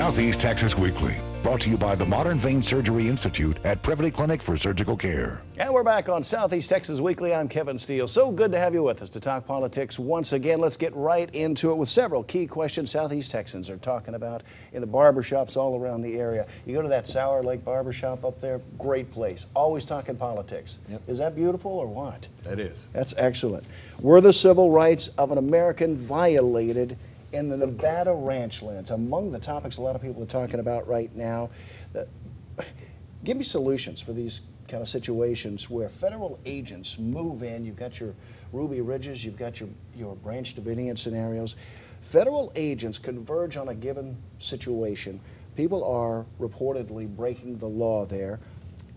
Southeast Texas Weekly, brought to you by the Modern Vein Surgery Institute at Privity Clinic for Surgical Care. And we're back on Southeast Texas Weekly. I'm Kevin Steele. So good to have you with us to talk politics once again. Let's get right into it with several key questions Southeast Texans are talking about in the barbershops all around the area. You go to that Sour Lake barbershop up there, great place. Always talking politics. Yep. Is that beautiful or what? That is. That's excellent. Were the civil rights of an American violated in the Nevada ranch lands? Among the topics a lot of people are talking about right now. Give me solutions for these kind of situations where federal agents move in. You've got your Ruby Ridges, you've got your Branch Davidian scenarios. Federal agents converge on a given situation. People are reportedly breaking the law there.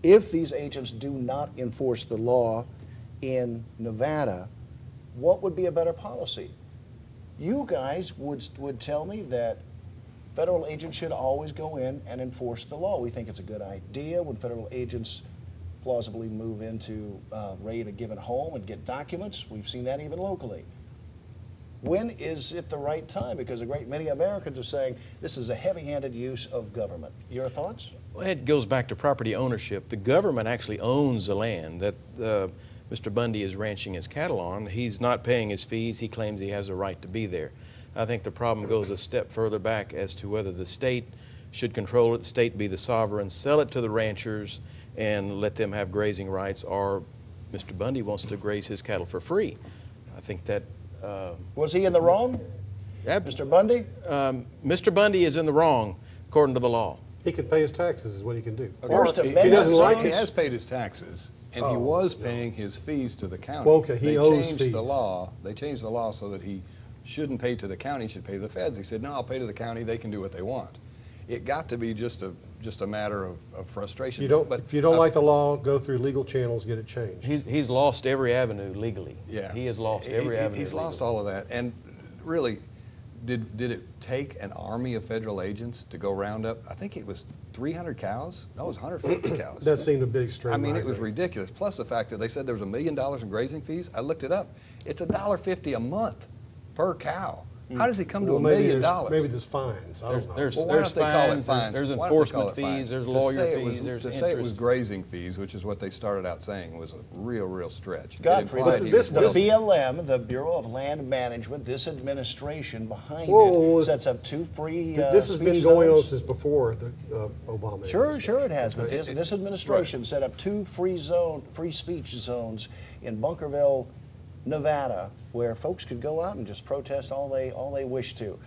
If these agents do not enforce the law in Nevada, what would be a better policy? You guys would tell me that federal agents should always go in and enforce the law. We think it's a good idea when federal agents plausibly move into raid a given home and get documents. We've seen that even locally. When is it the right time? Because a great many Americans are saying this is a heavy-handed use of government. Your thoughts? Well, it goes back to property ownership. The government actually owns the land that Mr. Bundy is ranching his cattle on. He's not paying his fees. He claims he has a right to be there. I think the problem goes a step further back as to whether the state should control it, the state be the sovereign, sell it to the ranchers and let them have grazing rights, or Mr. Bundy wants to graze his cattle for free. I think that... Was he in the wrong? Yeah, Mr. Bundy? Mr. Bundy is in the wrong, according to the law. He can pay his taxes is what he can do. First If he Amendment doesn't like He it, has paid his taxes, and he was paying his fees to the county. Well, okay, he they owes changed fees. the law. They changed the law so that he shouldn't pay to the county, he should pay to the feds. He said, no, I'll pay to the county, they can do what they want. It got to be just a matter of frustration. if you don't like the law, go through legal channels, get it changed. He's lost every avenue legally. Yeah. He has lost every avenue He's lost legally. all of that. And really, did it take an army of federal agents to go round up, I think it was 300 cows? No, it was 150 cows. That seemed a bit extreme. I mean, I it was agree. ridiculous. Plus the fact that they said there was $1 million in grazing fees. I looked it up. It's $1.50 a month per cow. How does he come to Well, $1 million? maybe there's fines. I don't know. There's Well, why don't they call it fines, fines? there's Why don't they call enforcement it fines? fees, there's To lawyer say it was- fees, there's To interest. say it was grazing fees, which is what they started out saying, was a real stretch. It Godfrey, implied the he was BLM, the Bureau of Land Management, this administration behind Whoa, it sets up 2 free This has been speech going on zones. since before the Obama Sure administration. it has. But Okay. this administration set up 2 free speech zones in Bunkerville, Nevada, where folks could go out and just protest all they wish to.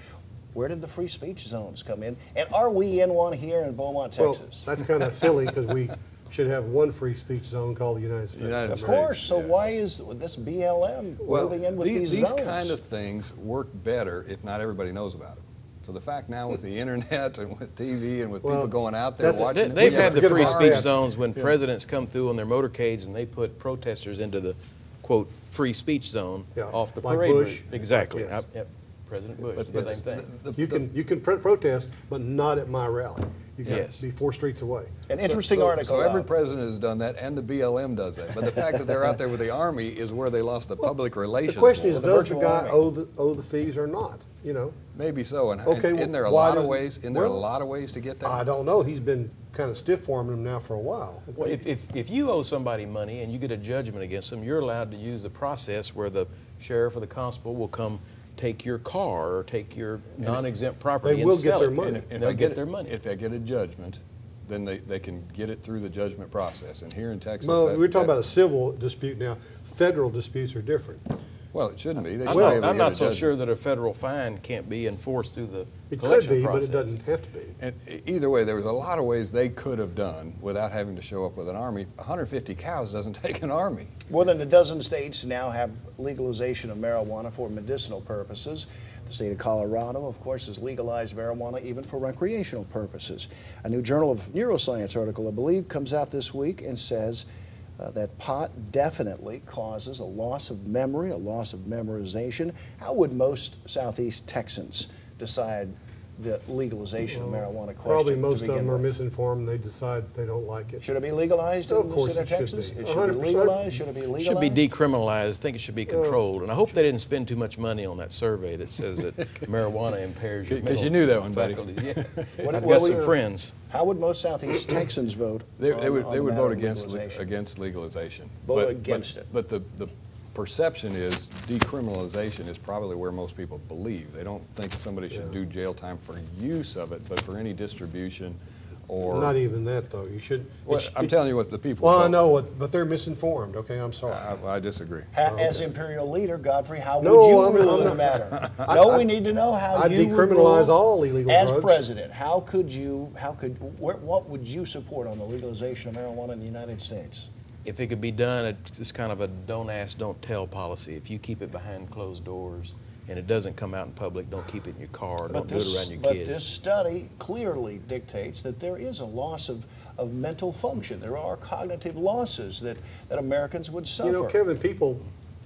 Where did the free speech zones come in? And are we in one here in Beaumont, Well, Texas? that's kind of silly because we should have one free speech zone called the United States. United Of States. course. So Yeah. why is this BLM moving in with these zones? These kind of things work better if not everybody knows about them. So the fact now with the internet and with TV and with Well, people going out there that's- watching, They've Yeah, had the forget free about speech that. zones when presidents come through on their motorcades and they put protesters into the, quote, free speech zone Yeah, off the like parade Bush. route. Exactly. Yes. Yep. President Bush did the Yes. same thing. You can protest, but not at my rally. You got Yes. to be 4 streets away. An interesting article. So every out. president has done that, and the BLM does that. But the fact that they're out there with the Army is where they lost the public relations. The question is, war. the does the virtual guy army. owe the fees or not? You know, Maybe so. And Okay, isn't there a why lot of doesn't- ways? Isn't there a well, lot of ways to get that? I don't know. He's been kind of stiff-arming them now for a while. Well, if you owe somebody money and you get a judgment against them, you're allowed to use the process where the sheriff or the constable will come take your car or take your non-exempt property They and will sell get their it. money. And If they'll I get their money. If they get a judgment, then they can get it through the judgment process. And here in Texas, Well, we're talking about a civil dispute now. Federal disputes are different. Well, it shouldn't be. They I'm should be not, able to I'm get a not so judgment. sure that a federal fine can't be enforced through the It could collection be, process. but it doesn't have to be. And either way, there was a lot of ways they could have done without having to show up with an army. 150 cows doesn't take an army. More than a dozen states now have legalization of marijuana for medicinal purposes. The state of Colorado, of course, has legalized marijuana even for recreational purposes. A new Journal of Neuroscience article, I believe, comes out this week and says that pot definitely causes a loss of memory, a loss of memorization. How would most Southeast Texans decide the legalization of marijuana question? Probably to most of begin them are with? misinformed. They decide they don't like it. Should it be legalized Of in the course state of it should Texas? be. It should be 100%. legalized? Should it be legalized? Should be decriminalized. I think it should be controlled. And I hope they didn't spend too much money on that survey that says that marijuana impairs your 'Cause you mental knew that one, buddy. faculties. Yeah. What- I've what got we- some friends. How would most Southeast Texans vote? They on would the matter vote of against legalization? legalization. Vote against it. But the perception is decriminalization is probably where most people believe. They don't think somebody should do jail time for use of it, but for any distribution or. Not even that, though. You should. Well, I'm telling you what the people. Well, I vote. know what, but they're misinformed. Okay, I'm sorry. I disagree. As imperial leader, Godfrey, how No, would you I'm rule not- in the matter? No, we need to know how I'd you would decriminalize rule all illegal as drugs. president. What would you support on the legalization of marijuana in the United States? If it could be done, it's kind of a don't ask, don't tell policy. If you keep it behind closed doors and it doesn't come out in public, don't keep it in your car, don't do it around your But kids. this study clearly dictates that there is a loss of mental function. There are cognitive losses that Americans would suffer. You know, Kevin, people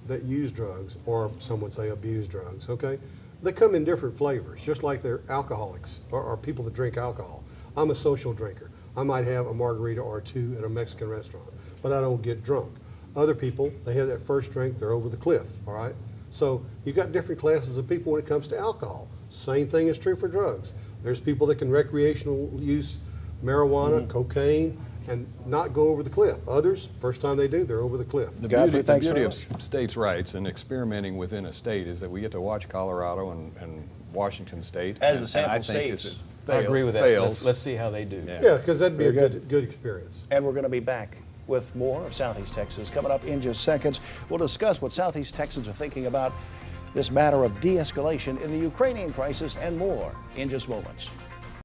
that use drugs, or some would say abuse drugs, okay, they come in different flavors, just like they're alcoholics or people that drink alcohol. I'm a social drinker. I might have a margarita or two at a Mexican restaurant, but I don't get drunk. Other people, they have that first drink, they're over the cliff, all right? So you've got different classes of people when it comes to alcohol. Same thing is true for drugs. There's people that can recreational use marijuana, cocaine, and not go over the cliff. Others, first time they do, they're over the cliff. The Godfrey, beauty, the thanks beauty very of states' rights and experimenting within a state is that we get to watch Colorado and Washington State. As the and sample I think states. if it I agree with that. fails, Let's see how they do. Yeah. Yeah, because that'd be Very a good experience. And we're going to be back with more of Southeast Texas coming up in just seconds. We'll discuss what Southeast Texans are thinking about this matter of de-escalation in the Ukrainian crisis and more in just moments.